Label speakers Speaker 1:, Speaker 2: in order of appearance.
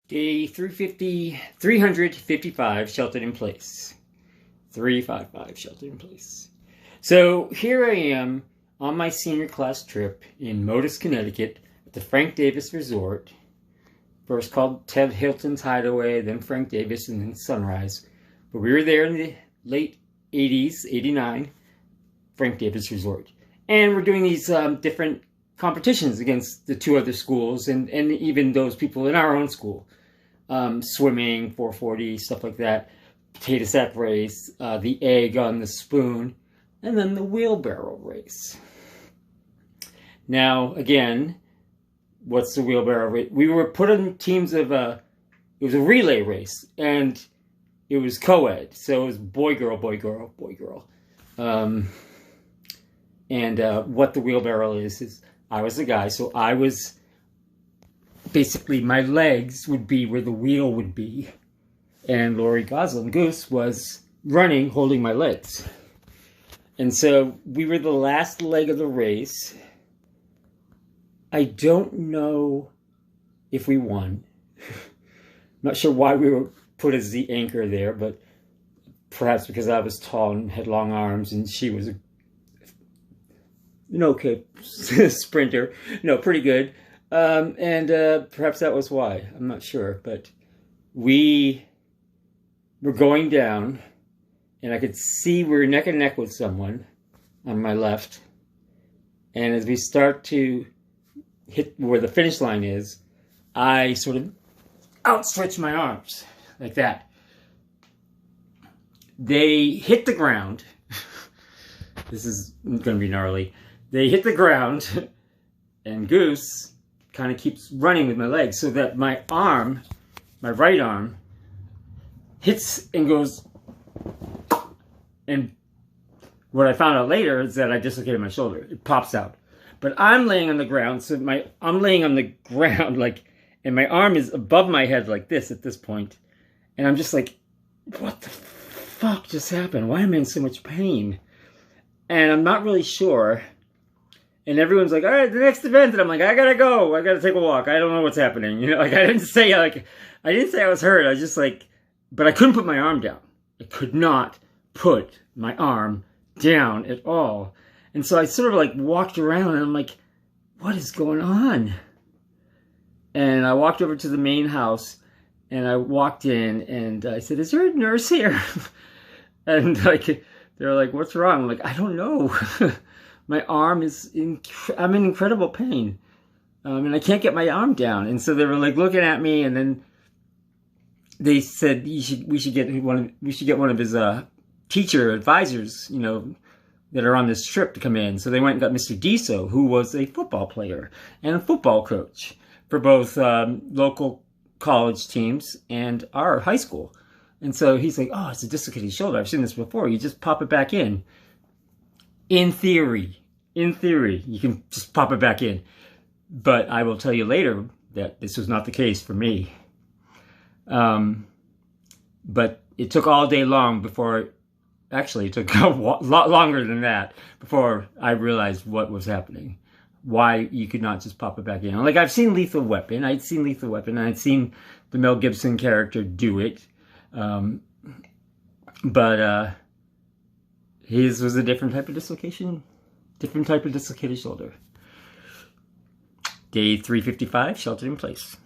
Speaker 1: Day 355, sheltered in place. 355, sheltered in place. So here I am on my senior class trip in Modus, Connecticut at the Frank Davis Resort. First called Ted Hilton's Hideaway, then Frank Davis, and then Sunrise. But we were there in the late 80s, 89, Frank Davis Resort. And we're doing these different competitions against the two other schools and even those people in our own school. Swimming, 440, stuff like that. Potato sack race, the egg on the spoon, and then the wheelbarrow race. Now, again, what's the wheelbarrow race? We were put in teams of, it was a relay race, and it was co-ed. So it was boy, girl, boy, girl, boy, girl. What the wheelbarrow is I was the guy, so I was, basically my legs would be where the wheel would be. And Lori Goslin Goose was running, holding my legs. And so we were the last leg of the race. I don't know if we won. Not sure why we were put as the anchor there, but perhaps because I was tall and had long arms and she was an okay sprinter. No, pretty good. Perhaps that was why. I'm not sure. But we were going down, and I could see we were neck and neck with someone on my left. And as we start to hit where the finish line is, I sort of outstretched my arms like that. They hit the ground. This is going to be gnarly. They hit the ground, and Goose kind of keeps running with my legs so that my arm, my right arm, hits and goes. And what I found out later is that I dislocated my shoulder. It pops out. But I'm laying on the ground, so I'm laying on the ground, and my arm is above my head like this at this point. And I'm just like, what the fuck just happened? Why am I in so much pain? And I'm not really sure. And everyone's like, all right, the next event. And I'm like, I gotta go. I gotta take a walk. I don't know what's happening. I didn't say I was hurt. I was just like, but I couldn't put my arm down. I could not put my arm down at all. And so I sort of walked around and I'm like, what is going on? And I walked over to the main house and I walked in and I said, is there a nurse here? And they're like, what's wrong? I'm like, I don't know. My arm is I'm in incredible pain. And I can't get my arm down. And so they were looking at me, and then they said we should get one of his teacher advisors, that are on this trip to come in. So they went and got Mr. Diso, who was a football player and a football coach for both local college teams and our high school. And so he's like, oh, it's a dislocated shoulder. I've seen this before. You just pop it back in. In theory, you can just pop it back in. But I will tell you later that this was not the case for me. But it took all day long before, actually it took a lot longer than that before I realized what was happening. Why you could not just pop it back in. I've seen Lethal Weapon. I'd seen Lethal Weapon. And I'd seen the Mel Gibson character do it. But his was a different type of dislocation. Different type of dislocated shoulder. Day 355, sheltered in place.